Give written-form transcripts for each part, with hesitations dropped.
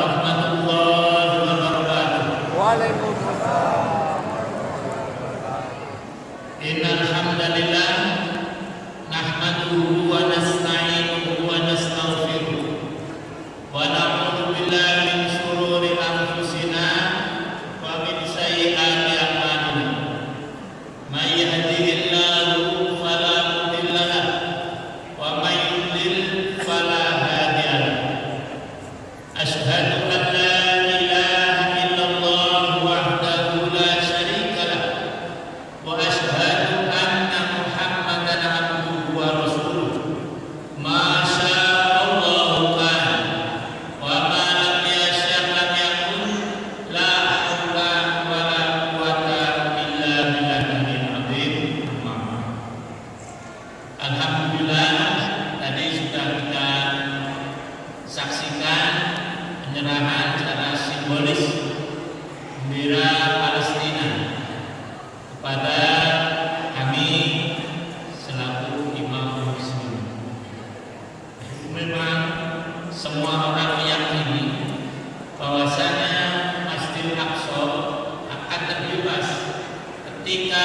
warahmatullahi wabarakatuh. Waalaikumsalam. Innal hamdalillah nahmaduhu wa nasta'inuhu wa nastaghfiruh wa na'udzu billahi min shururi anfusina wa min sayyiati a'malina. May yahdihillahu fala mudilla lahu wa may yudlil fala hadiya lahu. Asyhadu an la ilaha illallah wahdahu la syarika lahu wa asyhadu anna Muhammadan abduhu wa rasuluh. Ma sya'allahu kana wa ma lam yasha' lam yakun. La haula wa la quwwata illa billahil azim. Alhamdulillah, tadi sudah kita saksikan penyerahan secara simbolis bendera Palestina kepada kami selaku imam muslim. Memang semua orang meyakini bahwasanya Masjidil Aqsa akan terbebas ketika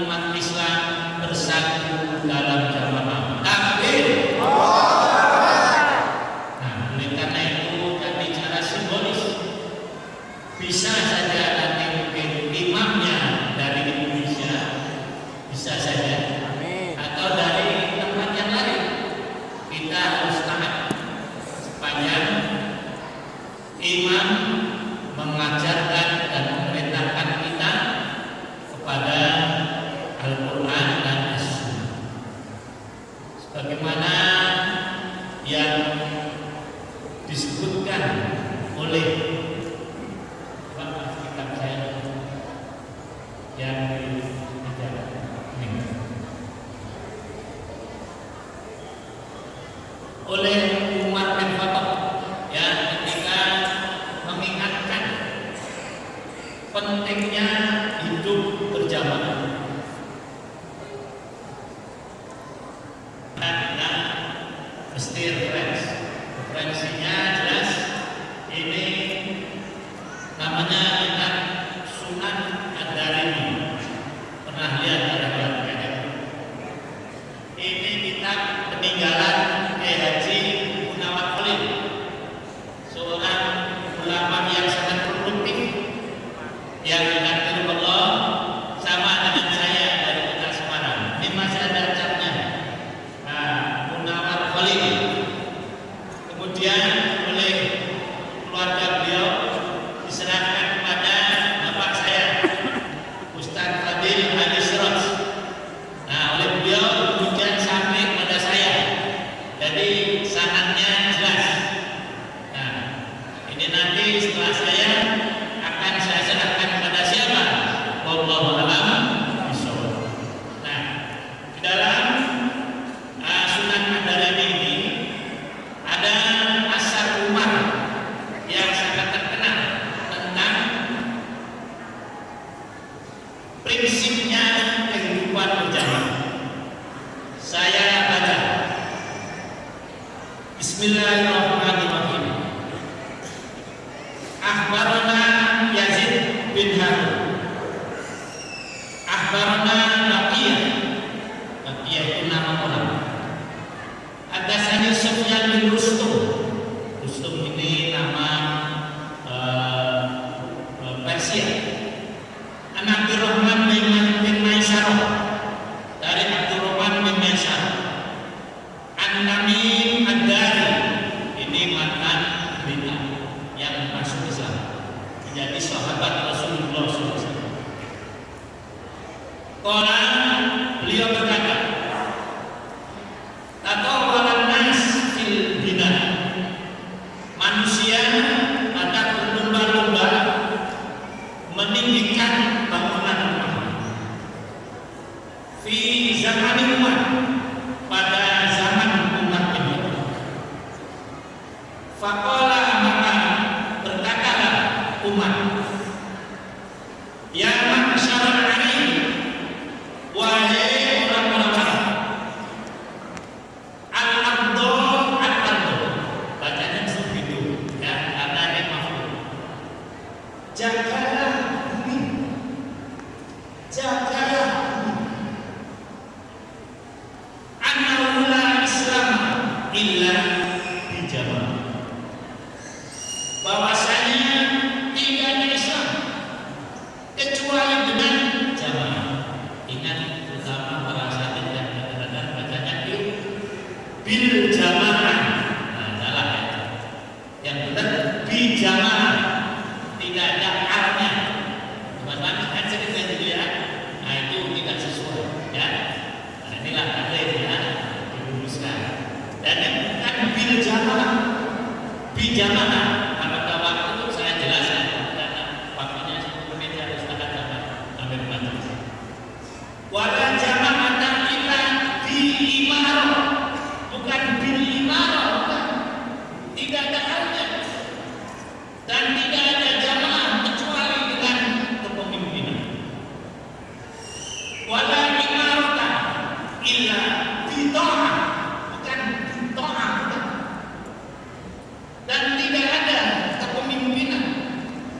umat Islam bersatu dalam jamaah. Takbir. Nah, oleh karena itu tadi secara simbolis bisa saja nanti mungkin imamnya dari Indonesia, bisa saja, Amin. atau dari tempat yang lain. Kita harus taat sepanjang imam mengajarkan dan memerintahkan kita kepada Al-Quran dan As-Sunnah, sebagaimana yang disebutkan oleh kitab saya yang oleh Umar bin Khattab, ya, ketika mengingatkan pentingnya hidup berjamaah. Kita mesti referensinya jelas. Ini namanya kitab Sunan Ad-Darimi. Pernah lihat ada? Ini kitab peninggalan Kiai Haji Muhammad Khalil, seorang ulama yang sangat produktif, yang dikatakan Allah sama dengan saya dari kota Semarang. Ini masih ada catnya. Muhammad Khalil. Kemudian oleh keluarga beliau diserahkan kepada bapak saya, Ustaz Fadil Ali Siraj. Nah, oleh beliau kemudian sampai kepada saya. Jadi sanadnya jelas. Nah, ini nanti setelah saya akan saya serahkan kepada siapa? Wallahu a'lam bishawab. Nah, di dalam Sunan Ad-Darimi ini ada asar Umar yang sangat terkenal tentang prinsipnya kehidupan berjamaah. Saya baca. Bismillahirrahmanirrahim. Akhbarana Yazid bin Harun. Akhbarana Baqiyah. Baqiyah itu nama orang. Haddatsani Sufyan bin Rustum. Rustum ini nama Persia. An Abdurrahman bin Maisarah, dari Abdurrahman bin Maisarah. An-Namim Ad-Dari, ini mantan berita yang masuk Islam, menjadi sahabat Rasulullah SAW. Qala, beliau berkata, tatawwalan nas fil bina, manusia pada berlomba-lomba meninggikan bangunan rumah. Fi zaman Umar, pada zaman Umar bin Khattab. Faqala, maka berkatalah Umar, ya ma'syarul alim, wahai orang-orang Arab, al-abdo, bacanya seperti itu, ya, karena jagalah bumi, jagalah bumi. Annahu la Islam illa bijamaah. Bahwasanya tidak ada Islam kecuali dengan jamaah. Ingat, terutama para asatidz dan kadang-kadang bacanya bil jamaah. Nah, salah ya. Yang benar bijamaah, tidak ada arnya. Teman-teman kan cerita itu ya. Nah, itu tidak sesuai ya. Nah, inilah hadis ya, dirumuskan. Dan yang bukan bil jamaah, bijamaah. Pada waktu itu saya jelaskan karena waktunya 10 menit harus akan dapat ambil materi. Wala jama'ata illa bi imarah, bukan bil imarah, bukan. Tidak ada artinya. Dan tidak ada jamaah kecuali dengan kepemimpinan. Wala imarata illa bi ta'ah, bukan bi ta'ah, bukan. Dan tidak ada kepemimpinan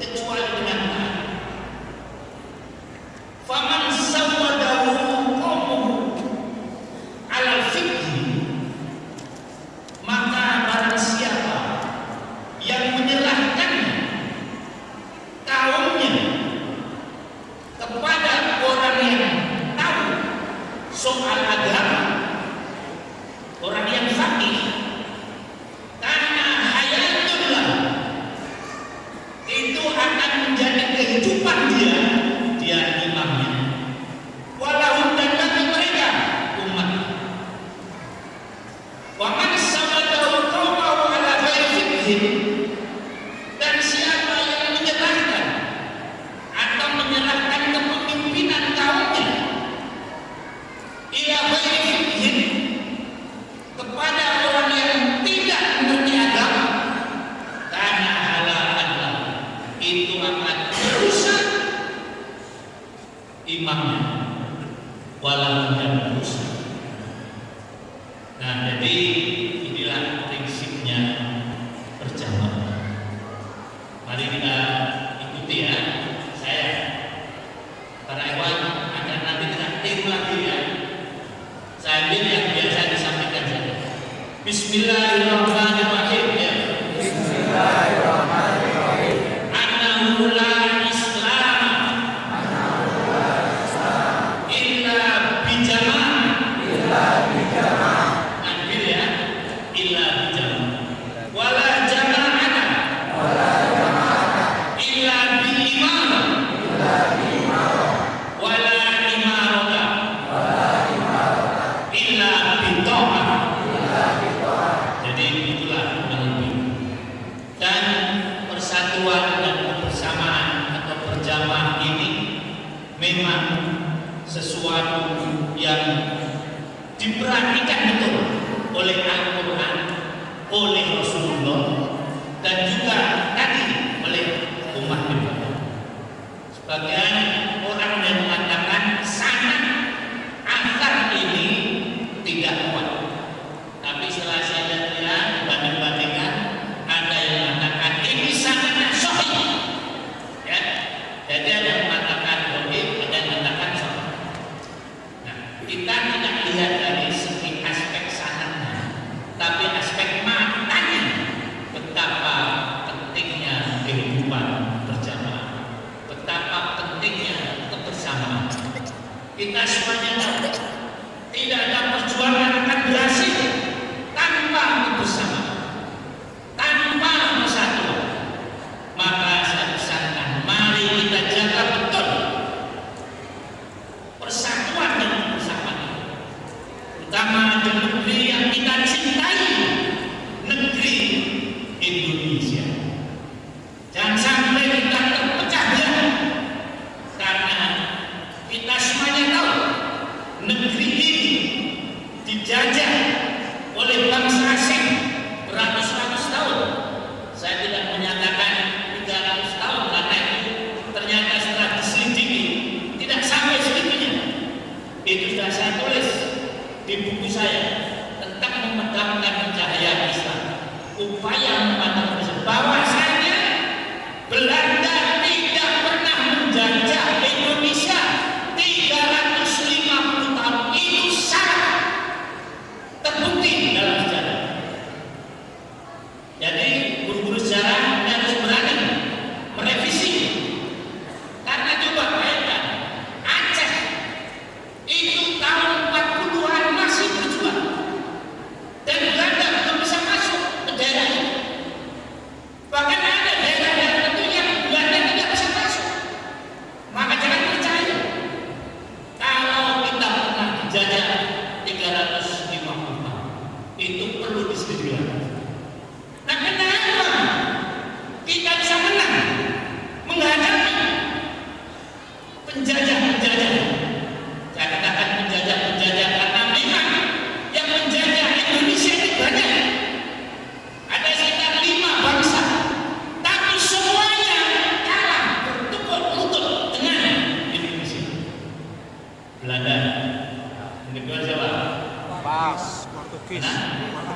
kecuali dengan taat. Faman sawwadahu qaumuhu ala fikhi, maka barang siapa yang menyerahkan kaumnya kepada orang yang tahu soal agama, orang yang faqih, karena hayatullah, itu akan menjadi kehidupan dia imamnya. Walahum, dan bagi mereka umat. Wa man sabatahu qaumahu ala ghairi fiqhin, dan siapa yang menyerahkan atau menyerahkan kepemimpinan kaumnya ila ghairi fiqhin, kepada orang yang tidak mengerti agama, karena halalan itu akan merusak imamnya, walau dan merusak. Nah, jadi inilah prinsipnya berjamaah. Mari kita ikuti ya. Saya para hewan akan nanti kita tiru lagi ya. Saya ambil yang biasa disampaikan saja. Bismillahirrahmanirrahim ya. Bismillahirrahmanirrahim. Annahu la Islam illa bijamaah. Ambil ya. Illa bijamaah. Wala jama'ata illa bi imarah. Wala imarata illa bi ta'ah. Jadi itulah kurang lebih. Dan persatuan dan kebersamaan atau berjamaah ini memang sesuatu yang diperhatikan betul oleh Al-Quran, oleh Rasulullah, dan juga tadi oleh umat kita. Sebagian orang yang mengatakan sanad akar ini tidak kuat. Tapi setelah saya lihat banding-bandingkan, ada yang mengatakan ini sangatnya sahih. Ya, jadi ada yang mengatakan dhaif, ada yang mengatakan sahih. Nah, kita tidak lihat dari segi aspek sanadnya, tapi aspek matanya, betapa pentingnya kehidupan berjamaah, betapa pentingnya kebersamaan. Kita semuanya tahu, tidak ada perjuangan akan berhasil tanpa kebersamaan, tanpa persatuan. Maka saya pesankan, mari kita jaga betul persatuan dan kebersamaan, terutama di negeri yang kita cintai, negeri Indonesia. Jangan sampai kita terpecah belah, karena kita semuanya tahu negeri ini dijajah oleh bangsa asing beratus-ratus tahun. Saya tidak menyatakan 300 tahun, karena itu ternyata setelah diselidiki tidak sampai segitunya. Itu sudah saya tulis di buku saya tentang memadamkan cahaya Islam, upaya memadamkan bahwa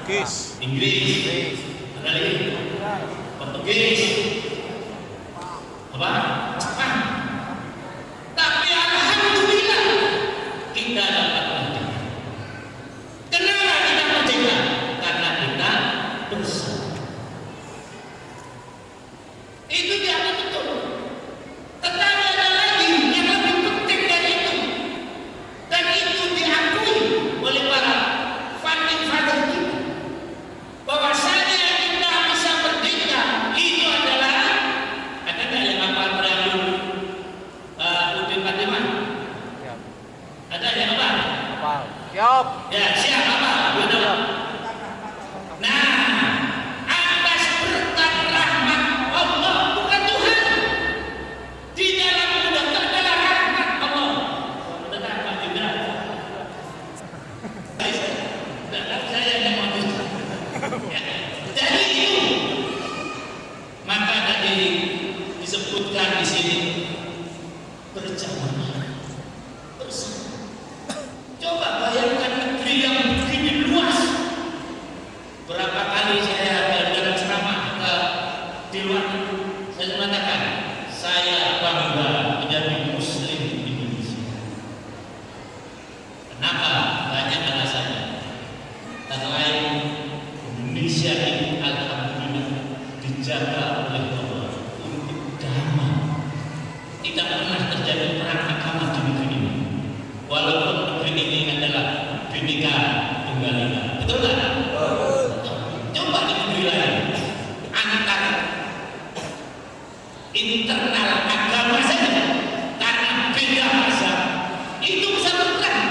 Inggris, ada lagi, Portugis, apa? Jepang. Tapi alhamdulillah kita dapat merdeka. Kenapa kita merdeka? Karena kita bersatu. Itu dianggap betul. Tetapi ada lagi yang lebih penting dari itu, dan itu diakui oleh para founding father kita, bahwasanya kita bisa merdeka itu adalah ada yang apa beralur Udin Fatimah. Ada yang apa? Siap. Ya siap apa? Betul. Nah, atas berkat rahmat Allah, bukan Tuhan. Di dalam mudah adalah rahmat Allah. Benar Pak Jenderal? Saya yang mau ya. Jadi itu, maka tadi disebutkan di sini berjamaah bersama. Coba bayangkan negeri yang begini luas. Berapa kali saya dalam ceramah di luar, saya mengatakan saya bangga menjadi Muslim di Indonesia. Kenapa? Banyak alasannya. Dan lain, Indonesia ini alhamdulillah dijaga oleh Allah untuk damai. Tidak pernah terjadi perang agama di negeri ini. Walaupun negeri ini adalah Bhinneka Tunggal Ika. Betul tak? Coba di negeri lain, antar internal agama saja karena beda bahasa itu bisa berperang.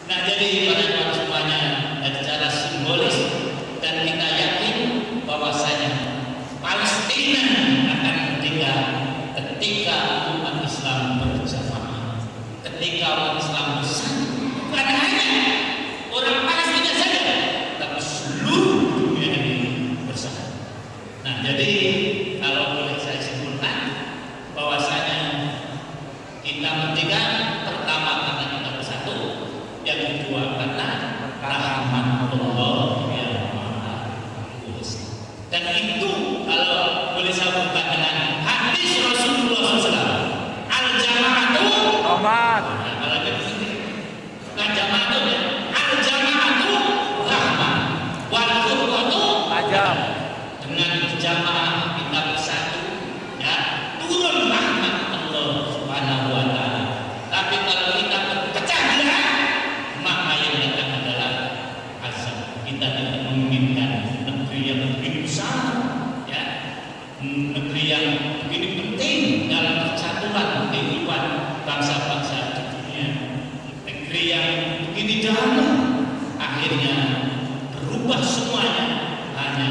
Nah, jadi pada semuanya secara simbolis, dan kita yakin bahwasanya Palestina akan merdeka ketika umat Islam berjamaah, ketika umat Islam bersatu. Bukan hanya orang Palestina saja, tapi seluruh dunia ini bersatu. Nah, jadi kalau boleh saya simpulkan bahwasanya kita merdeka pertama karena kita bersatu, yang kedua karena rahmat Allah yang Maha Kuasa. Dan itu kalau boleh saya buka dengan hadis Rasulullah SAW, al-jama'atu Aman. kalau begini, bukan jama'atu ya, al-jama'atu rahmah wal furqatu Ajam. dengan berjamaah kita bersatu, ya, turun rahmat Allah Subhanahu wa taala. Tapi kalau kita berpecah belah, maka yang datang adalah azab. Kita tidak menginginkan negeri yang begini besar, ya, negeri yang begini penting dalam persatuan kehidupan bangsa-bangsa di dunia, negeri yang begini damai, akhirnya berubah semuanya hanya